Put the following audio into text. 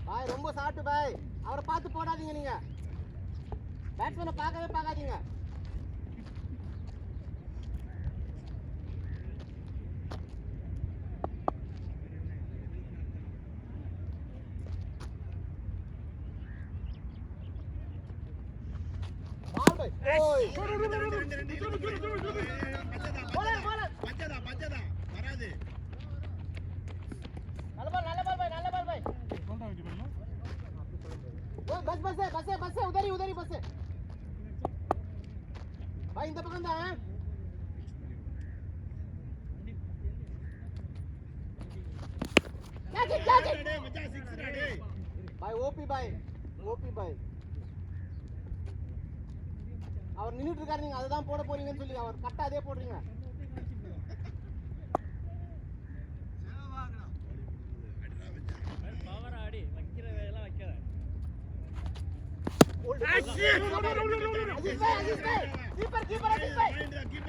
பாய் ரொம்ப சாப்பிட்டு பாய். அவரை பார்த்து போடாதீங்க நீங்க. பேட்ஸ்மேனை பார்க்கவே பார்க்காதீங்க. उधर ही बस भाई இந்த பக்கம் தான் भाई ओपी भाई அவர் நின்னுட்டு இருக்காரு. நீங்க அதுதான் போட போறீங்கன்னு சொல்லி அவர் கரெக்டா அதே போடுறீங்க. பவர் ஆடி வைக்கிற வேலையெல்லாம் வைக்காத. கீப்பர்